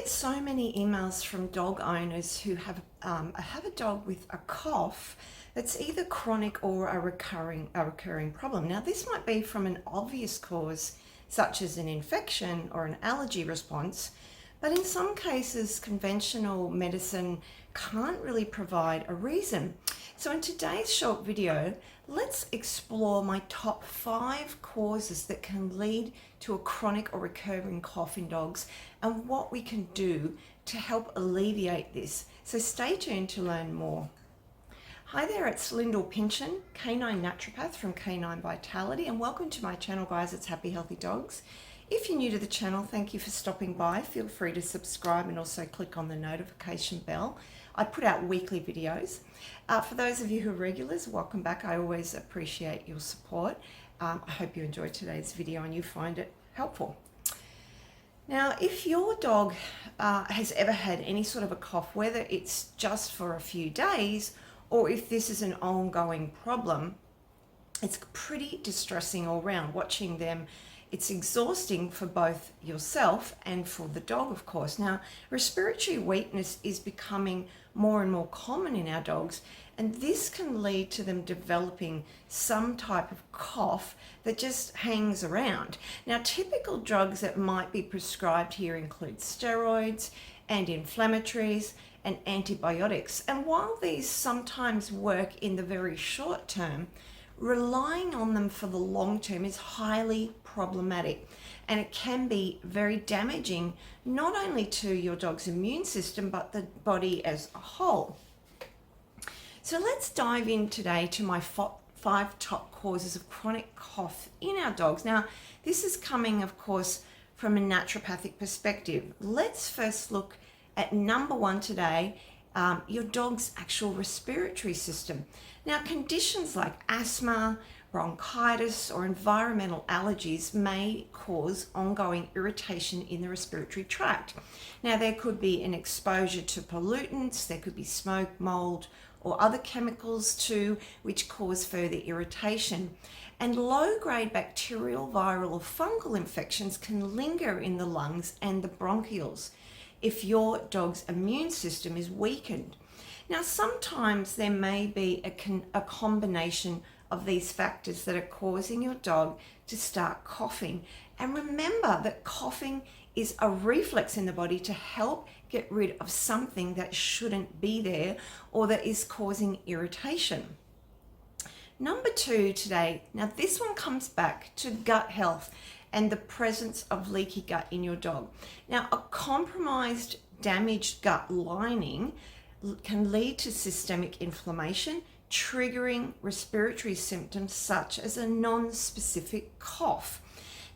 get so many emails from dog owners who have a dog with a cough that's either chronic or a recurring problem. Now, this might be from an obvious cause, such as an infection or an allergy response, but in some cases, conventional medicine can't really provide a reason. So in today's short video, let's explore my top 5 causes that can lead to a chronic or recurring cough in dogs and what we can do to help alleviate this. So stay tuned to learn more. Hi there, it's Lyndall Pinchin, Canine Naturopath from Canine Vitality, and welcome to my channel, guys. It's Happy Healthy Dogs. If you're new to the channel, thank you for stopping by. Feel free to subscribe and also click on the notification bell. I put out weekly videos. For those of you who are regulars, welcome back. I always appreciate your support. I hope you enjoyed today's video and you find it helpful. Now, if your dog has ever had any sort of a cough, whether it's just for a few days or if this is an ongoing problem, it's pretty distressing all round. Watching them, it's exhausting for both yourself and for the dog, of course. Now, respiratory weakness is becoming more and more common in our dogs, and this can lead to them developing some type of cough that just hangs around. Now, typical drugs that might be prescribed here include steroids, anti-inflammatories, and antibiotics. And while these sometimes work in the very short term, relying on them for the long term is highly problematic, and it can be very damaging not only to your dog's immune system but the body as a whole. So let's dive in today to my 5 top causes of chronic cough in our dogs. Now, this is coming, of course, from a naturopathic perspective. Let's first look at number 1 today, your dog's actual respiratory system. Now, conditions like asthma, bronchitis, or environmental allergies may cause ongoing irritation in the respiratory tract. Now, there could be an exposure to pollutants, there could be smoke, mold, or other chemicals too, which cause further irritation. And low-grade bacterial, viral, or fungal infections can linger in the lungs and the bronchioles if your dog's immune system is weakened. Now, sometimes there may be a combination of these factors that are causing your dog to start coughing. And remember that coughing is a reflex in the body to help get rid of something that shouldn't be there or that is causing irritation. Number 2 today, now this one comes back to gut health and the presence of leaky gut in your dog. Now, a compromised, damaged gut lining can lead to systemic inflammation, triggering respiratory symptoms such as a non-specific cough.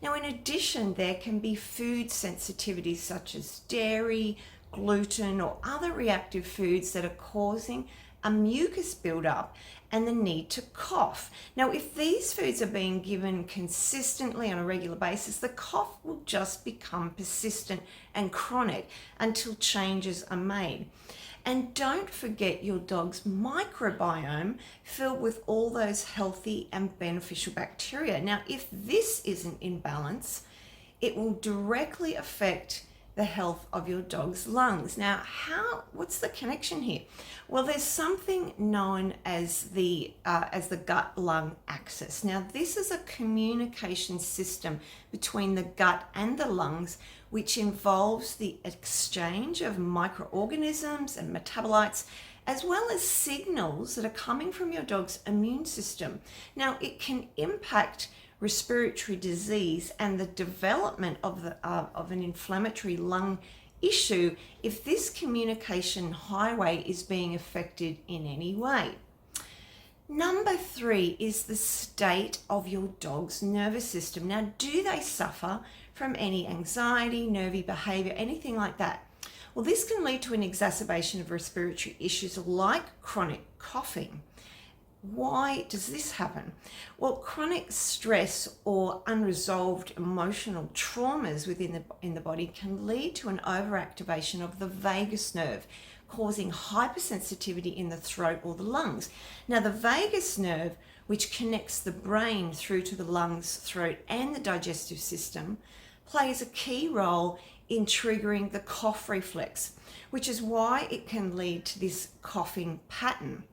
Now, in addition, there can be food sensitivities such as dairy, gluten, or other reactive foods that are causing a mucus buildup and the need to cough. Now, if these foods are being given consistently on a regular basis, the cough will just become persistent and chronic until changes are made. And don't forget your dog's microbiome filled with all those healthy and beneficial bacteria. Now, if this isn't in balance, it will directly affect the health of your dog's lungs. Now, what's the connection here? Well, there's something known as the gut-lung axis. Now, this is a communication system between the gut and the lungs, which involves the exchange of microorganisms and metabolites, as well as signals that are coming from your dog's immune system. Now, it can impact respiratory disease and the development of an inflammatory lung issue if this communication highway is being affected in any way. Number 3 is the state of your dog's nervous system. Now, do they suffer from any anxiety, nervy behavior, anything like that? Well, this can lead to an exacerbation of respiratory issues like chronic coughing. Why does this happen? Well, chronic stress or unresolved emotional traumas in the body can lead to an overactivation of the vagus nerve, causing hypersensitivity in the throat or the lungs. Now, the vagus nerve, which connects the brain through to the lungs, throat, and the digestive system, plays a key role in triggering the cough reflex, which is why it can lead to this coughing pattern.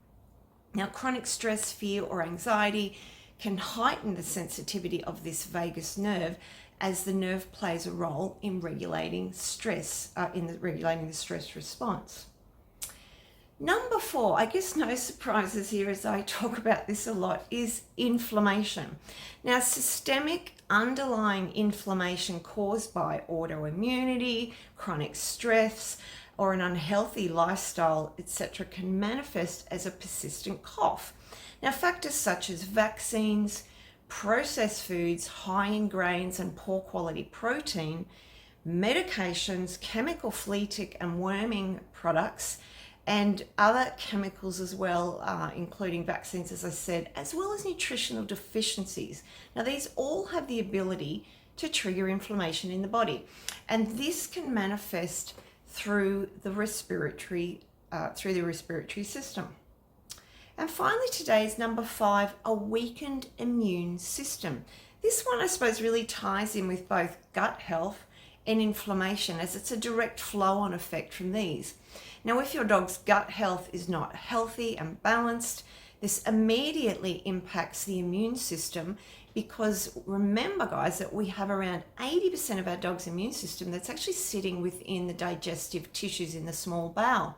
Now, chronic stress, fear, or anxiety can heighten the sensitivity of this vagus nerve, as the nerve plays a role in regulating stress, regulating the stress response. Number 4, I guess no surprises here as I talk about this a lot, is inflammation. Now, systemic underlying inflammation caused by autoimmunity, chronic stress, or an unhealthy lifestyle, etc., can manifest as a persistent cough. Now, factors such as vaccines, processed foods high in grains and poor quality protein, medications, chemical flea tick and worming products, and other chemicals as well, including vaccines, as I said, as well as nutritional deficiencies. Now, these all have the ability to trigger inflammation in the body, and this can manifest through the respiratory system. And finally, today is number 5, a weakened immune system. This one, I suppose, really ties in with both gut health and inflammation, as it's a direct flow-on effect from these. Now, if your dog's gut health is not healthy and balanced, this immediately impacts the immune system, because remember, guys, that we have around 80% of our dog's immune system that's actually sitting within the digestive tissues in the small bowel.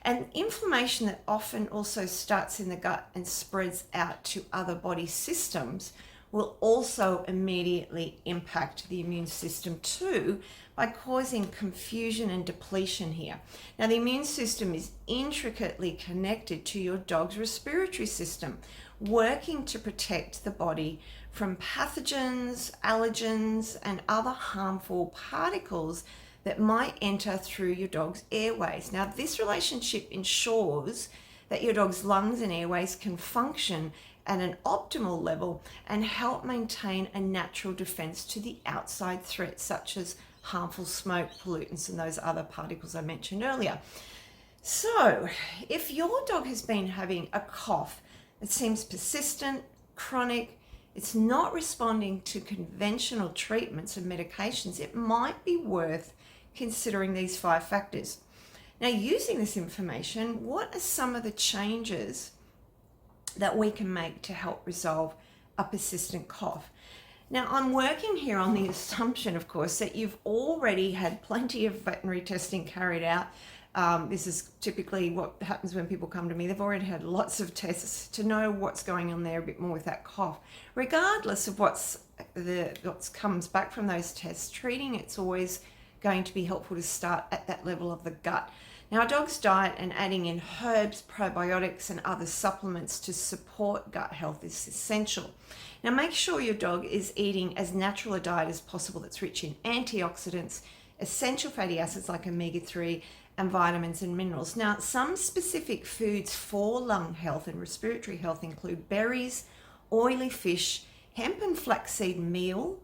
And inflammation that often also starts in the gut and spreads out to other body systems will also immediately impact the immune system too, by causing confusion and depletion here. Now, the immune system is intricately connected to your dog's respiratory system, working to protect the body from pathogens, allergens, and other harmful particles that might enter through your dog's airways. Now, this relationship ensures that your dog's lungs and airways can function at an optimal level and help maintain a natural defense to the outside threats, such as harmful smoke, pollutants, and those other particles I mentioned earlier. So, if your dog has been having a cough that seems persistent, chronic, it's not responding to conventional treatments and medications, it might be worth considering these 5 factors. Now, using this information, what are some of the changes that we can make to help resolve a persistent cough? Now, I'm working here on the assumption, of course, that you've already had plenty of veterinary testing carried out. This is typically what happens when people come to me. They've already had lots of tests to know what's going on there a bit more with that cough. Regardless of what comes back from those tests, treating it's always going to be helpful to start at that level of the gut. Now, a dog's diet and adding in herbs, probiotics, and other supplements to support gut health is essential. Now, make sure your dog is eating as natural a diet as possible that's rich in antioxidants, essential fatty acids like omega-3, and vitamins and minerals. Now, some specific foods for lung health and respiratory health include berries, oily fish, hemp and flaxseed meal,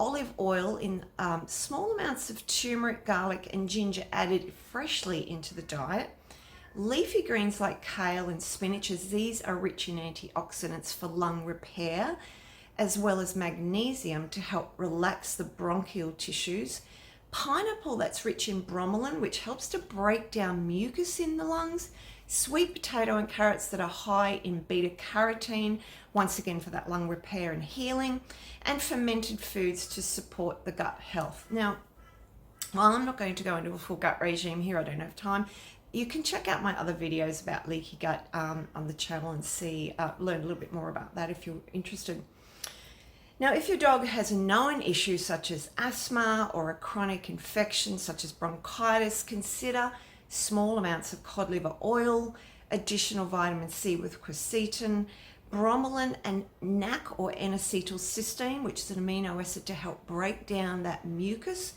olive oil in small amounts of turmeric, garlic, and ginger added freshly into the diet. Leafy greens like kale and spinach, as these are rich in antioxidants for lung repair, as well as magnesium to help relax the bronchial tissues. Pineapple that's rich in bromelain, which helps to break down mucus in the lungs. Sweet potato and carrots that are high in beta-carotene, once again for that lung repair and healing. And fermented foods to support the gut health. Now, while I'm not going to go into a full gut regime here, I don't have time, you can check out my other videos about leaky gut on the channel and learn a little bit more about that if you're interested. Now, if your dog has a known issue such as asthma or a chronic infection such as bronchitis, consider small amounts of cod liver oil, additional vitamin C with quercetin, bromelain and NAC or N-acetylcysteine, which is an amino acid to help break down that mucus,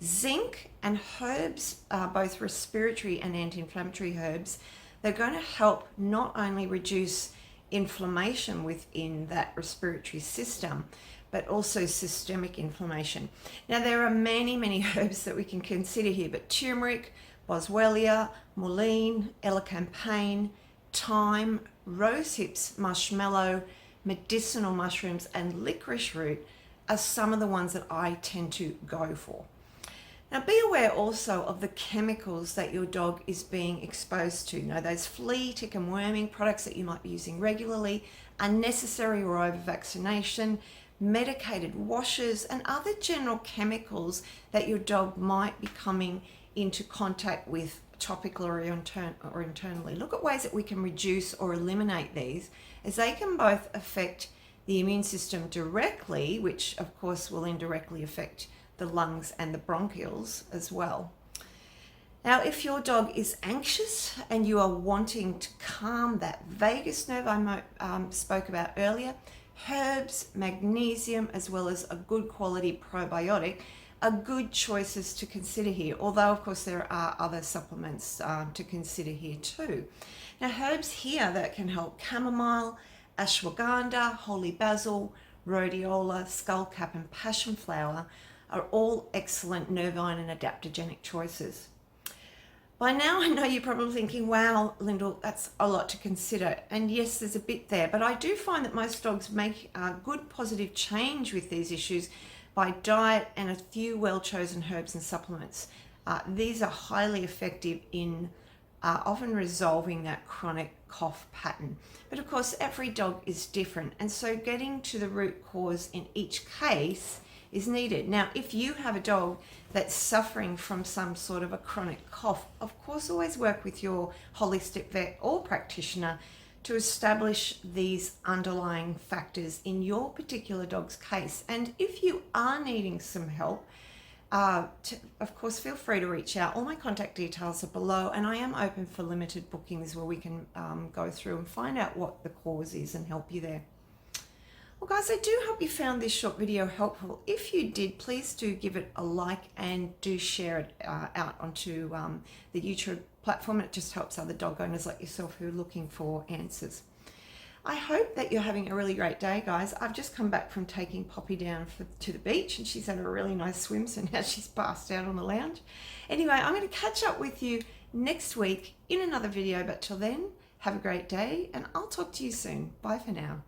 zinc and herbs, both respiratory and anti-inflammatory herbs. They're going to help not only reduce inflammation within that respiratory system, but also systemic inflammation. Now, there are many herbs that we can consider here, but turmeric, boswellia, mullein, elecampane, thyme, rose hips, marshmallow, medicinal mushrooms, and licorice root are some of the ones that I tend to go for. Now, be aware also of the chemicals that your dog is being exposed to. Those flea, tick and worming products that you might be using regularly, unnecessary or over vaccination, medicated washes, and other general chemicals that your dog might be coming into contact with topically or internally. Look at ways that we can reduce or eliminate these, as they can both affect the immune system directly, which of course will indirectly affect the lungs and the bronchioles as well. Now, if your dog is anxious and you are wanting to calm that vagus nerve I spoke about earlier, herbs, magnesium, as well as a good quality probiotic are good choices to consider here, although of course there are other supplements to consider here too. Now, herbs here that can help: chamomile, ashwagandha, holy basil, rhodiola, skullcap and passion flower are all excellent nervine and adaptogenic choices. By now, I know you're probably thinking, wow, Lyndall, that's a lot to consider. And yes, there's a bit there, but I do find that most dogs make good positive change with these issues by diet and a few well-chosen herbs and supplements. These are highly effective in often resolving that chronic cough pattern. But of course, every dog is different, and so getting to the root cause in each case is needed. Now, if you have a dog that's suffering from some sort of a chronic cough, of course, always work with your holistic vet or practitioner to establish these underlying factors in your particular dog's case. And if you are needing some help, of course, feel free to reach out. All my contact details are below, and I am open for limited bookings where we can go through and find out what the cause is and help you there. Well, guys, I do hope you found this short video helpful. If you did, please do give it a like and do share it out onto the YouTube platform. It just helps other dog owners like yourself who are looking for answers. I hope that you're having a really great day, guys. I've just come back from taking Poppy down to the beach, and she's had a really nice swim, so now she's passed out on the lounge. Anyway, I'm going to catch up with you next week in another video, but till then, have a great day, and I'll talk to you soon. Bye for now.